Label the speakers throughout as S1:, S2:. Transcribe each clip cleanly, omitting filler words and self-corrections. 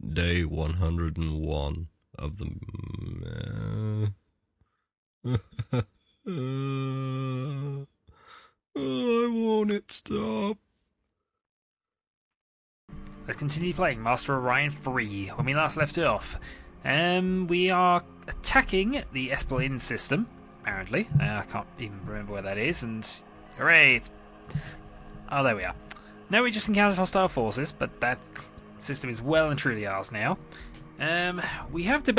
S1: Day 101 of the... Why won't it stop?
S2: Let's continue playing Master of Orion 3. When we last left off, we are attacking the Espelin system, apparently. I can't even remember where that is, and hooray! Oh, there we are. Now we just encountered hostile forces, but that system is well and truly ours now. We have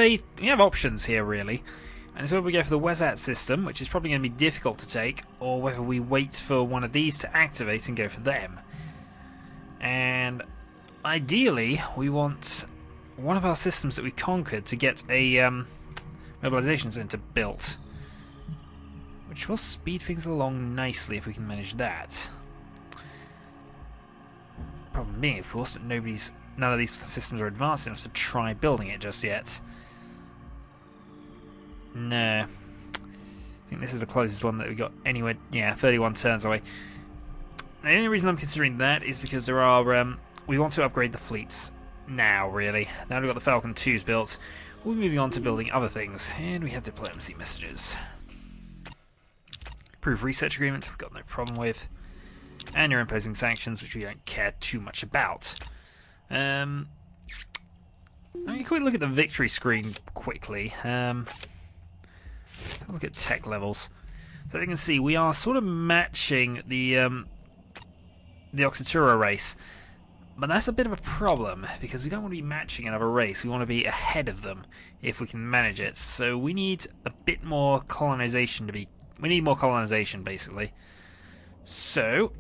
S2: options here, really. And it's whether we go for the Wesat system, which is probably going to be difficult to take, or whether we wait for one of these to activate and go for them. And ideally, we want one of our systems that we conquered to get a mobilization center built, which will speed things along nicely if we can manage that. Problem being, of course, that none of these systems are advanced enough to try building it just yet. No. I think this is the closest one that we got anywhere. Yeah, 31 turns away. The only reason I'm considering that is because there are we want to upgrade the fleets now, really. Now we've got the Falcon 2s built, we'll be moving on to building other things, and we have diplomacy messages. Approved research agreement, we've got no problem with. And you're imposing sanctions, which we don't care too much about. Let me quickly look at the victory screen quickly. Let's have a look at tech levels. So as you can see, we are sort of matching the Oxytura race. But that's a bit of a problem, because we don't want to be matching another race. We want to be ahead of them, if we can manage it. So we need a bit more colonization we need more colonization, basically. So,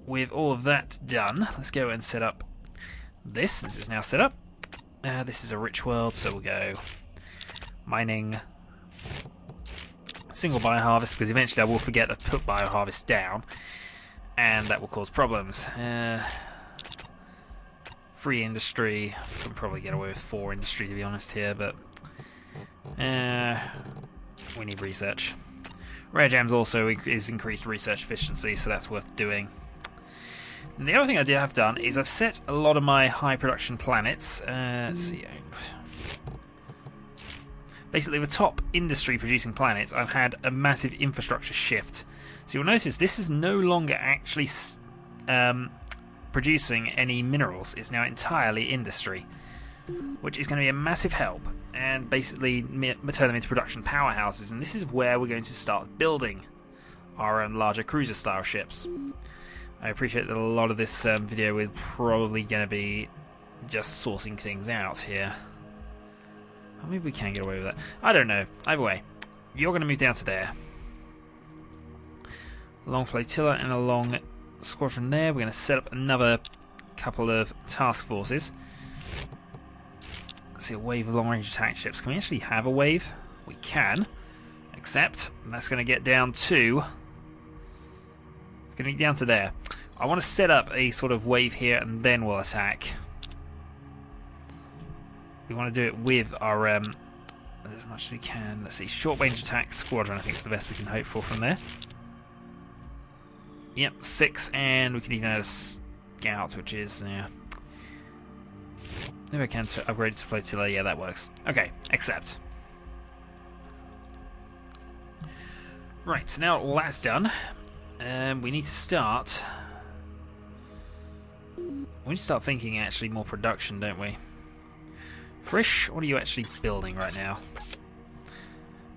S2: with all of that done, let's go and set up this. This is now set up. This is a rich world, so we'll go mining, single bioharvest, because eventually I will forget to put bioharvest down, and that will cause problems. Free industry, can probably get away with 4 industry, to be honest here, but we need research. Rare Gems also is increased research efficiency, so that's worth doing. And the other thing I have done is I've set a lot of my high production planets. Let's see. Basically, the top industry producing planets, I've had a massive infrastructure shift. So you'll notice this is no longer actually producing any minerals. It's now entirely industry, which is going to be a massive help and basically turn them into production powerhouses. And this is where we're going to start building our larger cruiser style ships. I appreciate that a lot of this video is probably going to be just sourcing things out here. Or maybe we can get away with that. I don't know. Either way, you're going to move down to there. A long flotilla and a long squadron there. We're going to set up another couple of task forces. Let's see, a wave of long-range attack ships. Can we actually have a wave? We can. Except, that's going to get down to... It's going to get down to there. I want to set up a sort of wave here and then we'll attack. We want to do it with our... as much as we can. Let's see, short-range attack squadron I think is the best we can hope for from there. Yep, 6, and we can even add a scout, which is, yeah. If I can to upgrade it to flotilla, yeah, that works. Okay, accept. Right, so now all that's done, we need to start. We need to start thinking actually more production, don't we? Frisch, what are you actually building right now?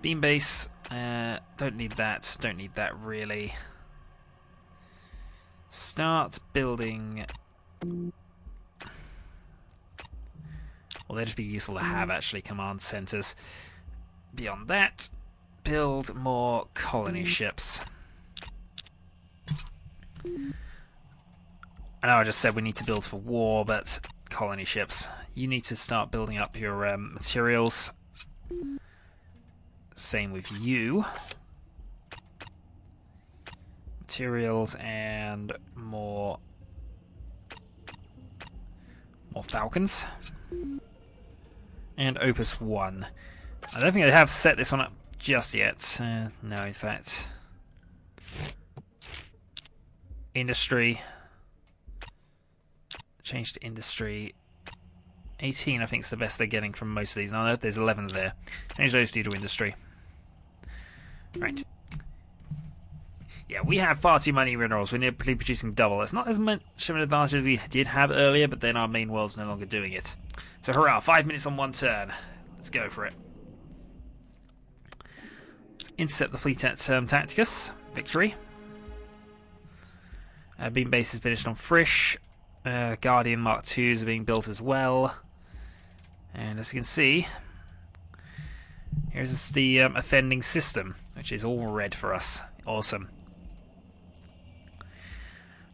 S2: Beam base, don't need that, don't need that really. Start building... Well, they'd just be useful to have, actually, command centers. Beyond that, build more colony ships. I know I just said we need to build for war, but colony ships. You need to start building up your materials. Same with you. Materials and more Falcons. And Opus 1. I don't think I have set this one up just yet. No, in fact. Industry. Change to industry. 18, I think, is the best they're getting from most of these. No, there's 11s there. Change those two to industry. Right. Yeah, we have far too many minerals. We're nearly producing double. It's not as much of an advantage as we did have earlier, but then our main world's no longer doing it. So hurrah, 5 minutes on one turn. Let's go for it. Let's intercept the fleet at Tacticus. Victory. Beam base is finished on Frisch. Guardian Mark IIs are being built as well. And as you can see, here's the offending system, which is all red for us. Awesome.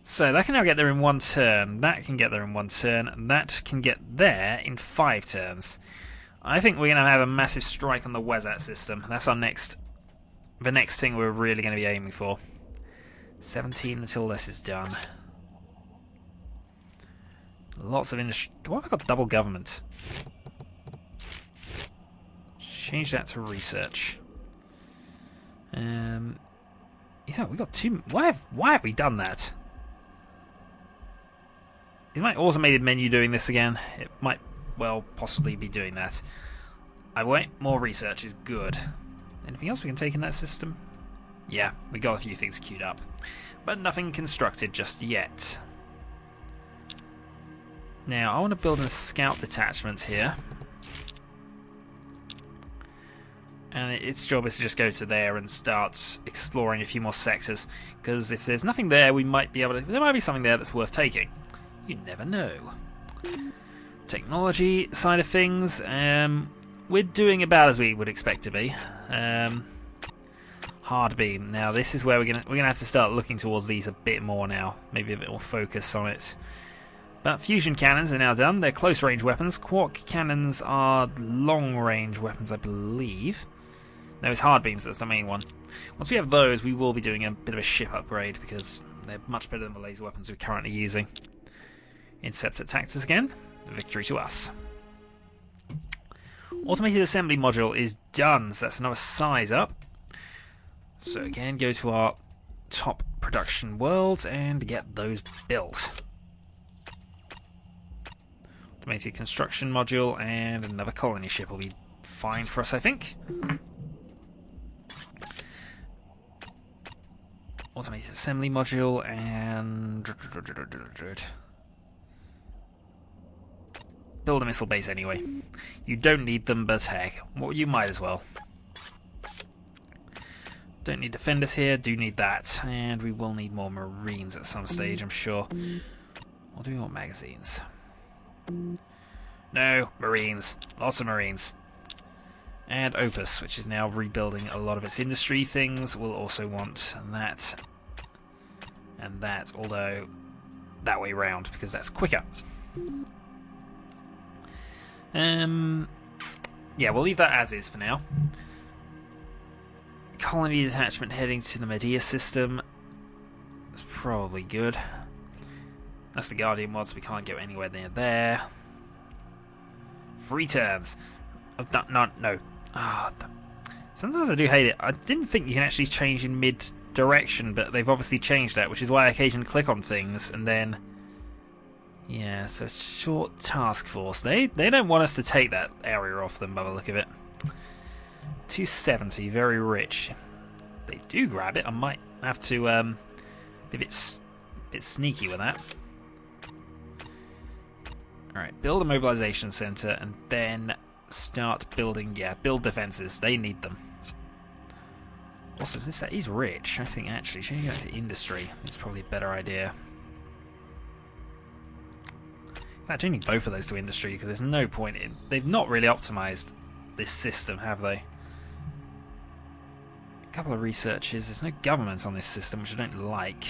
S2: So that can now get there in one turn, that can get there in one turn, and that can get there in 5 turns. I think we're going to have a massive strike on the Wesat system. That's the next thing we're really going to be aiming for. 17 until this is done. Lots of industry. Why have I got double government? Change that to research. Yeah, we got 2. Why have we done that? Is my automated menu doing this again? It might well possibly be doing that. I wait. More research is good. Anything else we can take in that system? Yeah, we got a few things queued up, but nothing constructed just yet. Now I want to build a scout detachment here, and its job is to just go to there and start exploring a few more sectors. Because if there's nothing there, we might be able to. There might be something there that's worth taking. You never know. Technology side of things, we're doing about as we would expect to be. Hard beam. Now this is where we're gonna have to start looking towards these a bit more now. Maybe a bit more focus on it. But fusion cannons are now done. They're close range weapons. Quark cannons are long range weapons, I believe. No, it's hard beams that's the main one. Once we have those, we will be doing a bit of a ship upgrade because they're much better than the laser weapons we're currently using. Intercept attacks us again. Victory to us. Automated assembly module is done, so that's another size up. So again, go to our top production worlds and get those built. Automated construction module and another colony ship will be fine for us, I think. Automated assembly module and build a missile base anyway. You don't need them, but heck, well, you might as well. Don't need defenders here, do need that. And we will need more marines at some stage, I'm sure. Or do we want magazines? No, marines. Lots of marines. And Opus, which is now rebuilding a lot of its industry things, will also want that. And that, although that way round, because that's quicker. Yeah, we'll leave that as is for now. Colony detachment heading to the Medea system. That's probably good. That's the Guardian mod, so we can't go anywhere near there. 3 turns. No. Oh, sometimes I do hate it. I didn't think you can actually change in mid-direction, but they've obviously changed that, which is why I occasionally click on things, and then... Yeah, so short task force. They don't want us to take that area off them by the look of it. 270, very rich. If they do grab it, I might have to be a bit sneaky with that. Alright, build a mobilization center and then start building, build defenses. They need them. Also, since that is rich, I think actually changing that to industry is probably a better idea. In fact, changing both of those to industry, because there's no point in... They've not really optimized this system, have they? A couple of researches. There's no government on this system, which I don't like.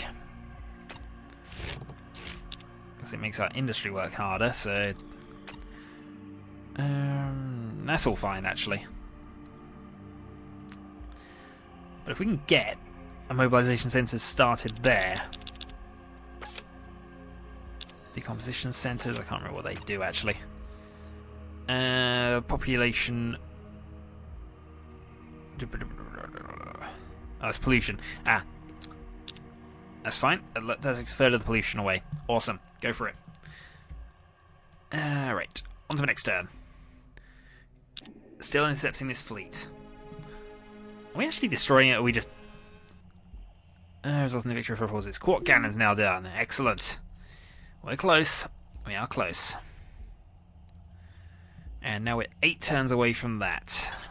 S2: Because it makes our industry work harder, so... that's all fine, actually. But if we can get a mobilization center started there... Decomposition centers, I can't remember what they do actually. Population. Oh, it's pollution. That's fine. Let's further the pollution away. Awesome. Go for it. Right. On to the next turn. Still intercepting this fleet. Are we actually destroying it, or are we just... resulting in victory for forces. Quark cannon's now done. Excellent. We're close. We are close. And now we're 8 turns away from that.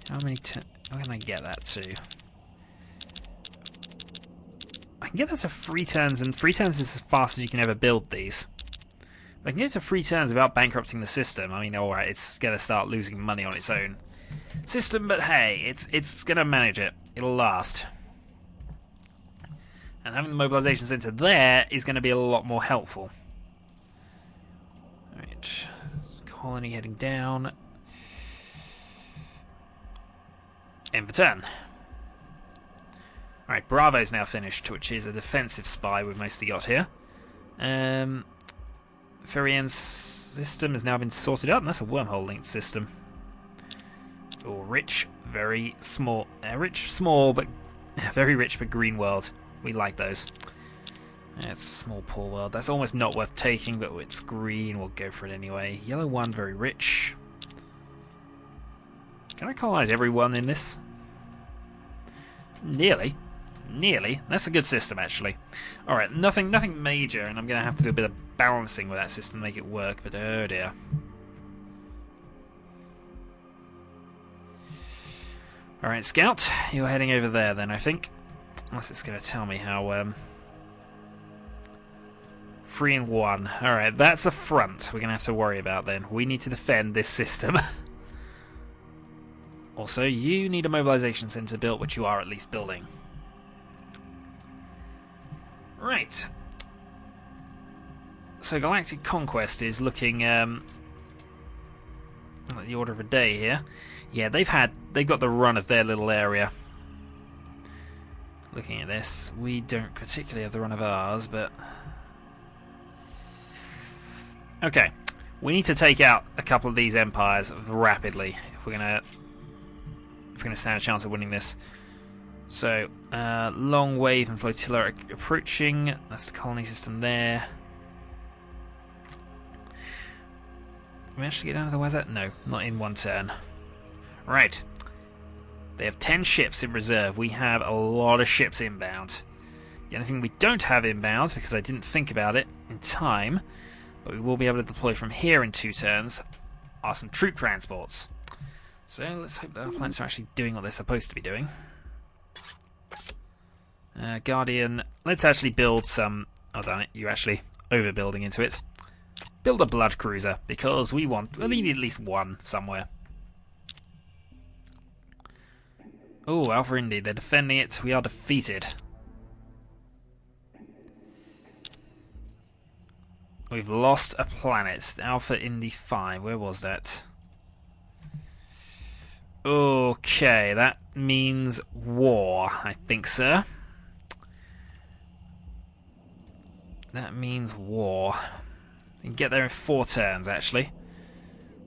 S2: How many turns... How can I get that to? I can get that to 3 turns, and 3 turns is as fast as you can ever build these. But I can get it to 3 turns without bankrupting the system. I mean, alright, it's going to start losing money on its own system, but hey, it's going to manage it. It'll last. And having the mobilization center there is going to be a lot more helpful. Alright, colony heading down. End for turn. Alright, Bravo's now finished, which is a defensive spy we've mostly got here. Ferian's system has now been sorted out, and that's a wormhole-linked system. Oh, rich, very small. Rich, small, but very rich, but green world. We like those. It's a small, poor world. That's almost not worth taking, but it's green. We'll go for it anyway. Yellow one, very rich. Can I colonize everyone in this? Nearly. Nearly. That's a good system, actually. Alright, nothing major, and I'm going to have to do a bit of balancing with that system to make it work, but oh dear. Alright, Scout, you're heading over there then, I think. Unless it's going to tell me how... 3 and 1. Alright, that's a front we're going to have to worry about then. We need to defend this system. Also, you need a mobilization center built, which you are at least building. Right. So Galactic Conquest is looking at the order of a day here. Yeah, they've got the run of their little area. Looking at this, we don't particularly have the run of ours, but okay, we need to take out a couple of these empires rapidly if we're gonna stand a chance of winning this. So, long wave and flotilla approaching. That's the colony system there. Can we actually get down to the Wazat? No, not in 1 turn. Right. They have 10 ships in reserve. We have a lot of ships inbound. The only thing we don't have inbound, because I didn't think about it in time, but we will be able to deploy from here in 2 turns, are some troop transports. So let's hope that our planets are actually doing what they're supposed to be doing. Guardian, let's actually build some... Oh, damn it, you're actually overbuilding into it. Build a blood cruiser, because we need at least one somewhere. Oh, Alpha Indy, they're defending it. We are defeated. We've lost a planet. Alpha Indy 5, where was that? Okay, that means war, I think, sir. That means war. You can get there in 4 turns, actually.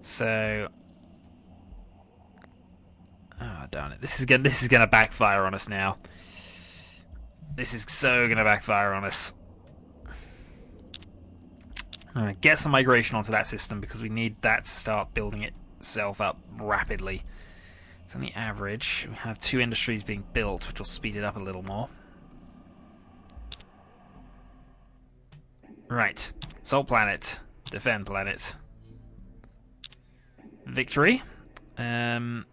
S2: So... Oh, darn it. This is gonna backfire on us now. This is so gonna backfire on us. Alright, get some migration onto that system, because we need that to start building itself up rapidly. It's on the average. We have 2 industries being built, which will speed it up a little more. Right. Salt planet. Defend planet. Victory. Alright,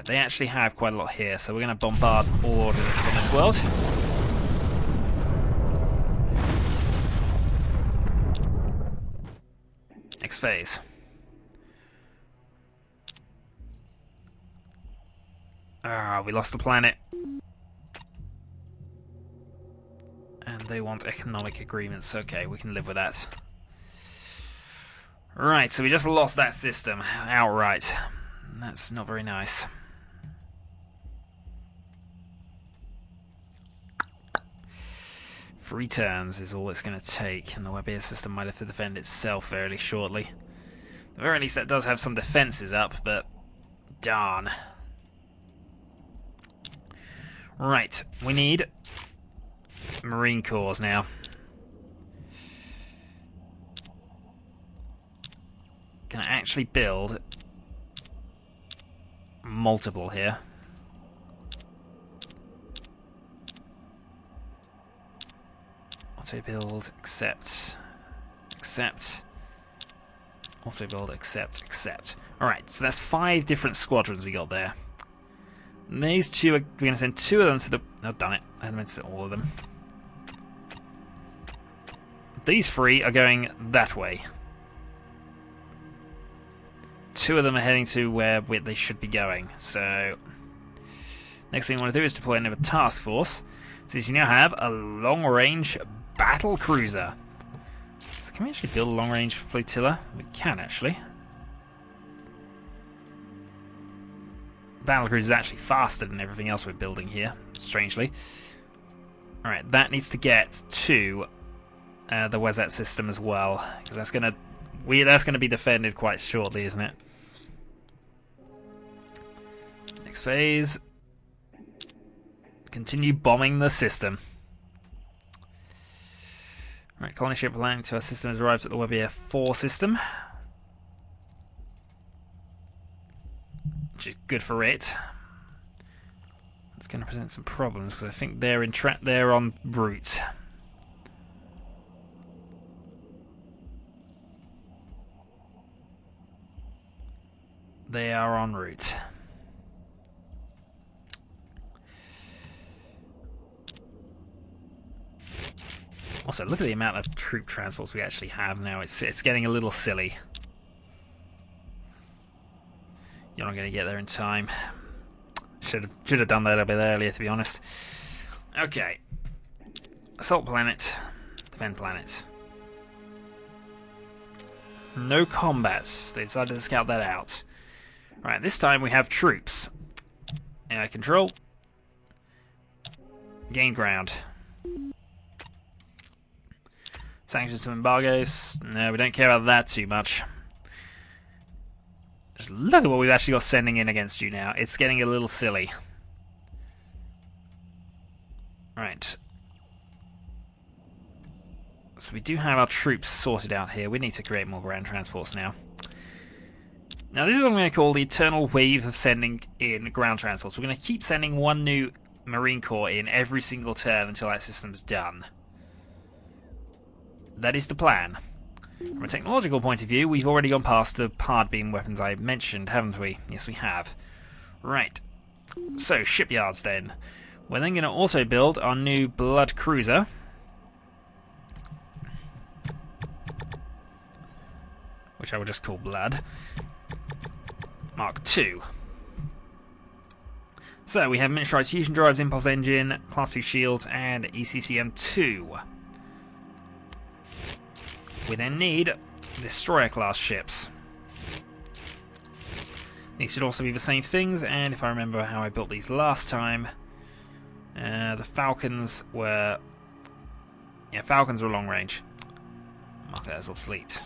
S2: they actually have quite a lot here, so we're going to bombard all ordnance on this world. Next phase. Ah, we lost the planet. And they want economic agreements. Okay, we can live with that. Right, so we just lost that system outright. That's not very nice. Three turns is all it's going to take, and the web air system might have to defend itself fairly shortly. At the very least, that does have some defences up, but darn. Right, we need Marine Corps now. Can I actually build multiple here? Auto build, accept, accept. Auto build, accept, accept. Alright, so that's 5 different squadrons we got there. And these two, we're going to send 2 of them to the... Oh, done it. I meant to send all of them. These 3 are going that way. 2 of them are heading to where they should be going. So, next thing I want to do is deploy another task force. Since you now have a long-range battle cruiser. So can we actually build a long-range flotilla? We can, actually. Battle cruiser is actually faster than everything else we're building here, strangely. Alright, that needs to get to the Wezet system as well, because that's gonna be defended quite shortly, isn't it? Next phase. Continue bombing the system. Alright, colony ship belonging to our system has arrived at the Webier 4 system. Which is good for it. It's going to present some problems because I think they're they're en route. They are en route. Also, look at the amount of troop transports we actually have now. It's getting a little silly. You're not going to get there in time. Should have done that a bit earlier, to be honest. Okay. Assault planet. Defend planet. No combat. They decided to scout that out. Right, this time we have troops. AI control. Gain ground. Sanctions to embargoes. No, we don't care about that too much. Just look at what we've actually got sending in against you now. It's getting a little silly. Right. So we do have our troops sorted out here. We need to create more ground transports now. Now this is what I'm going to call the eternal wave of sending in ground transports. We're going to keep sending one new Marine Corps in every single turn until that system's done. That is the plan. From a technological point of view, we've already gone past the hard beam weapons I mentioned, haven't we? Yes, we have. Right. So, shipyards then. We're then going to also build our new Blood Cruiser. Which I will just call Blood. Mark II. So, we have miniaturized fusion drives, impulse engine, Class 2 shields, and ECCM-2. We then need destroyer-class ships. These should also be the same things, and if I remember how I built these last time, the Falcons were... Yeah, Falcons were long range. Mark that as obsolete.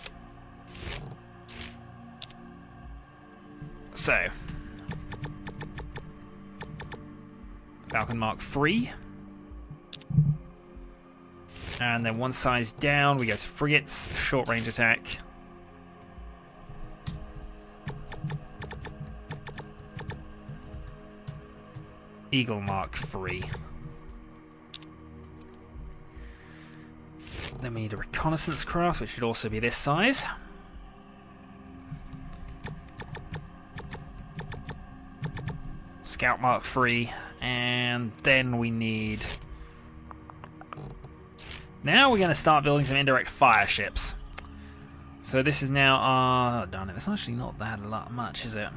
S2: So, Falcon Mark III. And then one size down, we go to frigates, short range attack. Eagle Mark III. Then we need a reconnaissance craft, which should also be this size. Scout Mark III, and then we need... Now we're going to start building some indirect fire ships. So this is now... oh, darn it, that's actually not that much, is it?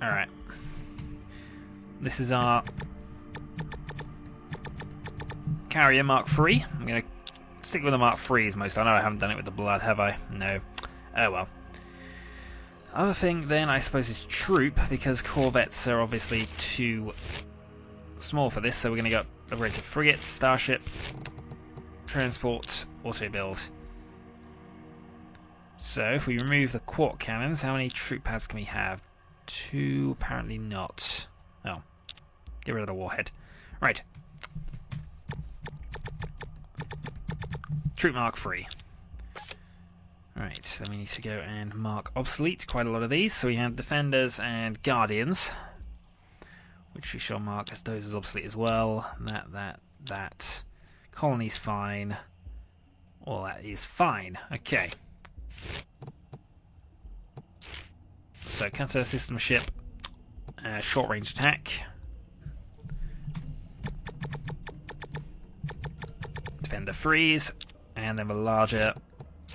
S2: Alright. This is our carrier Mark III. I'm going to stick with the Mark III's most. I know I haven't done it with the Blood, have I? No. Oh well. Other thing then, I suppose, is troop, because corvettes are obviously too small for this, so we're going to go upgrade to frigate, starship, transport, auto build. So if we remove the quark cannons, how many troop pads can we have? 2, apparently not. Oh, get rid of the warhead. Right. Troop mark 3. Right, then we need to go and mark obsolete, quite a lot of these. So we have defenders and guardians, which we shall mark as those as obsolete as well. That. Colony's fine. All that is fine. Okay. So counter system ship, short range attack. Defender freeze, and then the larger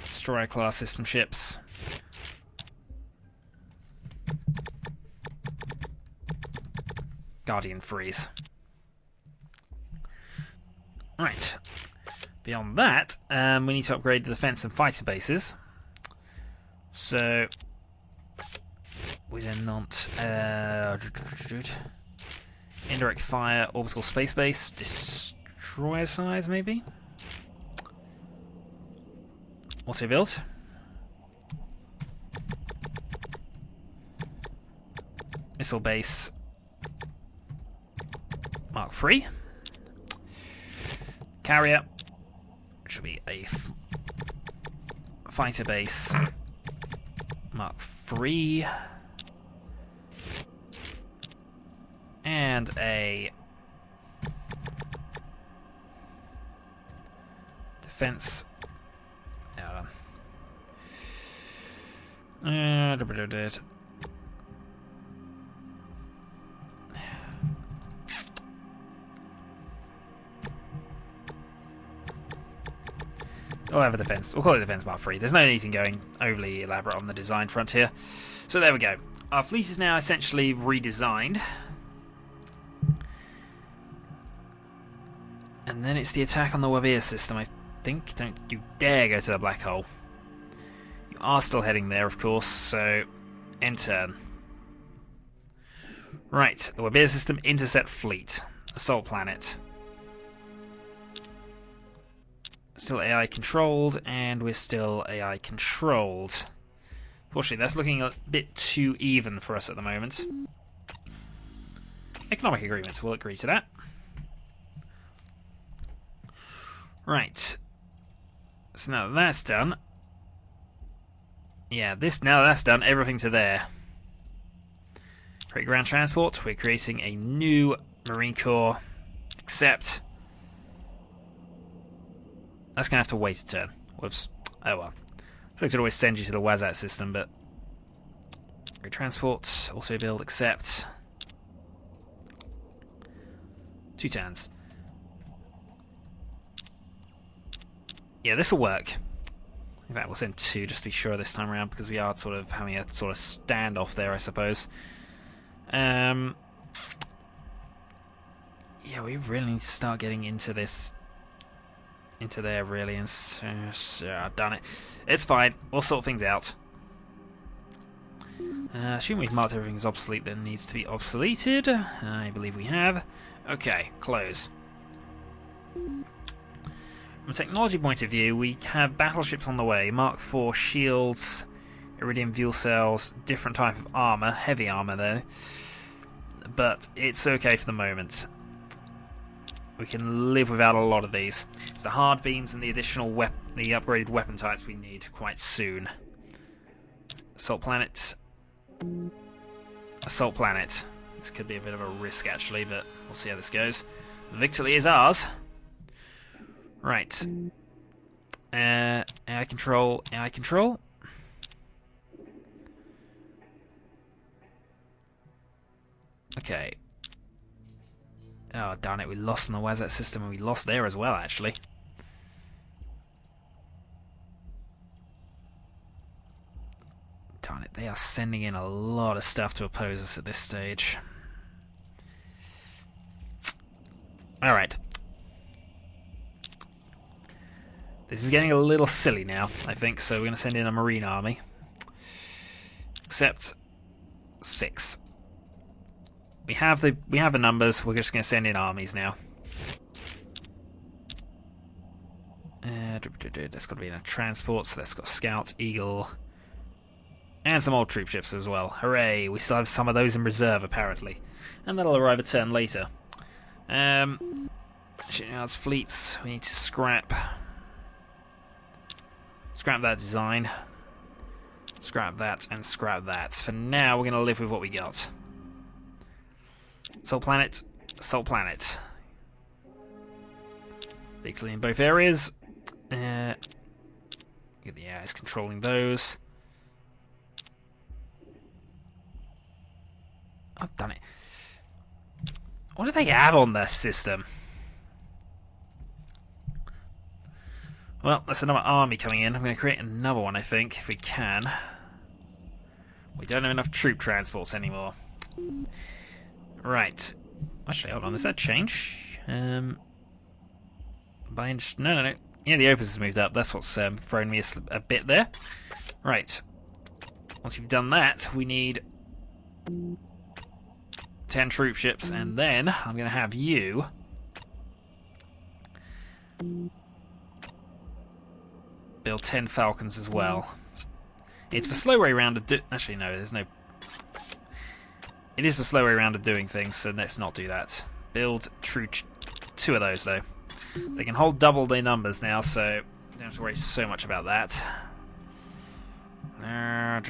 S2: destroyer class system ships. Guardian freeze. Right. Beyond that, we need to upgrade the defense and fighter bases. So we then not indirect fire, orbital space base, destroyer size maybe. Auto build. Missile base Mark 3. Carrier, which will be a fighter base Mark 3. And a defense. We'll have a defense. We'll call it defense Mark 3. There's no need in going overly elaborate on the design front here. So there we go. Our fleet is now essentially redesigned. And then it's the attack on the LPers system, I think. Don't you dare go to the black hole. You are still heading there, of course, so end turn. Right, the LPers system intercept fleet. Assault planet. Still AI controlled, and we're still AI controlled. Fortunately, that's looking a bit too even for us at the moment. Economic agreements, we'll agree to that. Right. So now that that's done. Yeah, now that's done, everything to there. Create ground transport. We're creating a new Marine Corps. Accept. That's going to have to wait a turn. Whoops. Oh well. I could always send you to the WASAT system, but... Create transport. Also build. Accept. 2 turns. Yeah, this will work. In fact, we'll send 2 just to be sure this time around, because we are sort of having a sort of standoff there, I suppose. Yeah, we really need to start getting into this, into there really, and I've done it. It's fine. We'll sort things out. Assume we've marked everything as obsolete that needs to be obsoleted. I believe we have. Okay, close. From a technology point of view, we have battleships on the way. Mark IV shields, iridium fuel cells, different type of armour, heavy armour though. But it's okay for the moment. We can live without a lot of these. It's the hard beams and the additional the upgraded weapon types we need quite soon. Assault planet. Assault planet. This could be a bit of a risk actually, but we'll see how this goes. Victory is ours. Right. AI control, AI control. Okay. Oh, darn it, we lost on the WASAT system, and we lost there as well, actually. Darn it, they are sending in a lot of stuff to oppose us at this stage. Alright. This is getting a little silly now, I think, so we're going to send in a marine army. Except 6. We have the numbers, we're just going to send in armies now. That's got to be in a transport, so that's got Scout, Eagle, and some old troop ships as well. Hooray! We still have some of those in reserve, apparently. And that'll arrive a turn later. Shipyards, fleets, we need to scrap that design. Scrap that and scrap that. For now, we're going to live with what we got. Salt planet, salt planet. Victory in both areas. Get the AIs controlling those. I've done it. What do they have on their system? Well, that's another army coming in. I'm going to create another one, I think, if we can. We don't have enough troop transports anymore. Right. Actually, hold on. Does that change? No. Yeah, the opus has moved up. That's what's thrown me a bit there. Right. Once you've done that, we need 10 troop ships, and then I'm going to have you build 10 Falcons as well. It's the slow way round of actually, no, there's no... It is the slow way round of doing things, so let's not do that. Build 2 of those, though. They can hold double their numbers now, so don't have to worry so much about that. That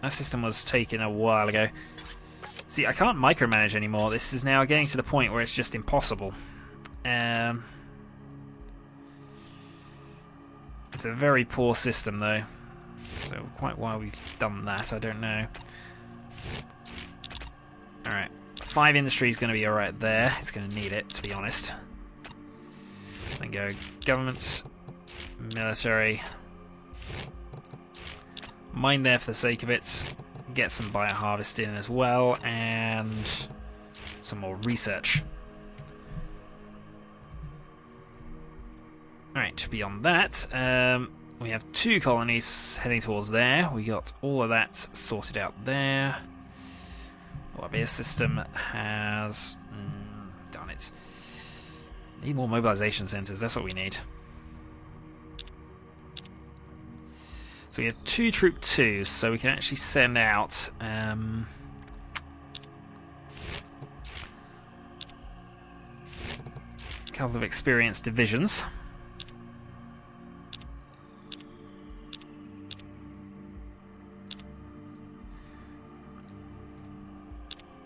S2: system was taken a while ago. See, I can't micromanage anymore. This is now getting to the point where it's just impossible. It's a very poor system, though. So quite why we've done that, I don't know. Alright. 5 industry is going to be alright there. It's going to need it, to be honest. Then go government, military. Mine there for the sake of it. Get some bioharvest in as well, and some more research. Alright, beyond that, we have 2 colonies heading towards there. We got all of that sorted out there. The LPers system has... darn it. Need more mobilization centers, that's what we need. So we have 2 troop 2s, so we can actually send out... a couple of experienced divisions.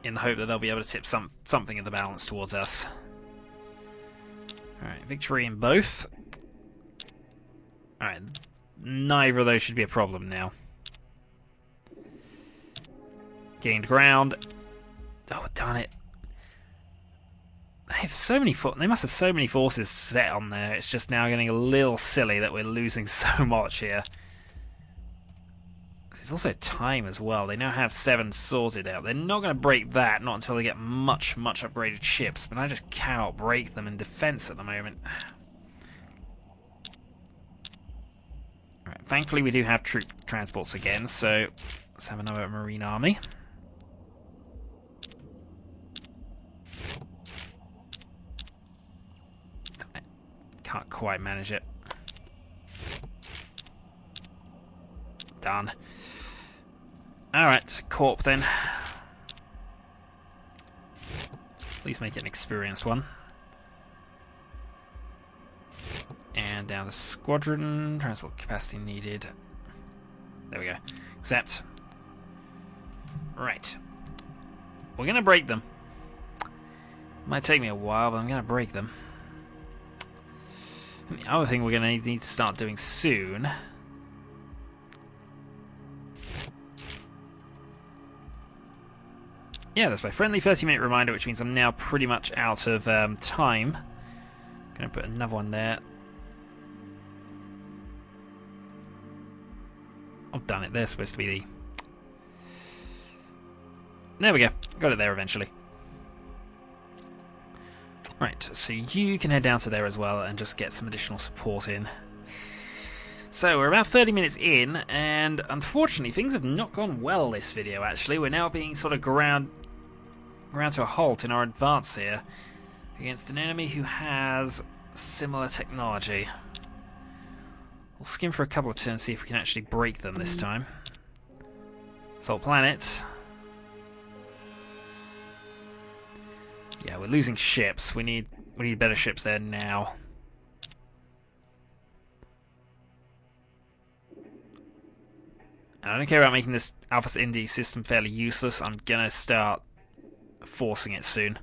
S2: In the hope that they'll be able to tip something of the balance towards us. Alright, victory in both. Alright, neither of those should be a problem now. Gained ground. Oh, darn it. They have so many they must have so many forces set on there. It's just now getting a little silly that we're losing so much here. There's also time as well. They now have 7 sorted out. They're not going to break that, not until they get much, much upgraded ships. But I just cannot break them in defense at the moment. Right, thankfully, we do have troop transports again, so let's have another marine army. Can't quite manage it. Done. Alright, Corp then. Please make it an experienced one. And down the squadron. Transport capacity needed. There we go. Accept. Right. We're going to break them. Might take me a while, but I'm going to break them. And the other thing we're going to need to start doing soon... Yeah, that's my friendly 30-minute reminder, which means I'm now pretty much out of time. Gonna put another one there. I've done it. They're supposed to be the... There we go. Got it there eventually. Right, so you can head down to there as well and just get some additional support in. So we're about 30 minutes in, and unfortunately things have not gone well this video actually. We're now being sort of ground to a halt in our advance here. against an enemy who has similar technology. We'll skim for a couple of turns, see if we can actually break them this time. Salt planet. Yeah, we're losing ships. We need better ships there now. And I don't care about making this Alpha Indi system fairly useless. I'm gonna start forcing it soon.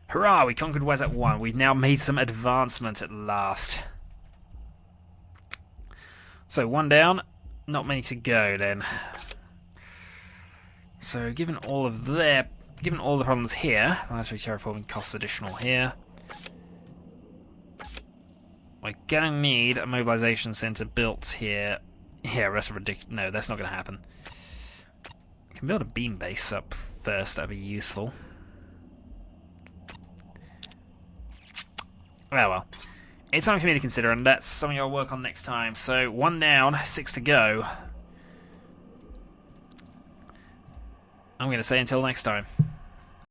S2: Hurrah! We conquered Wazat 1. We've now made some advancement at last. So, 1 down. Not many to go then. So, given all the problems here, planetary terraforming costs additional here. We're gonna need a mobilization center built here. Yeah, rest of ridiculous. No, that's not gonna happen. We can build a beam base up first. That'd be useful. Well. It's something for me to consider, and that's something I'll work on next time. So, 1 down, 6 to go. I'm going to say until next time.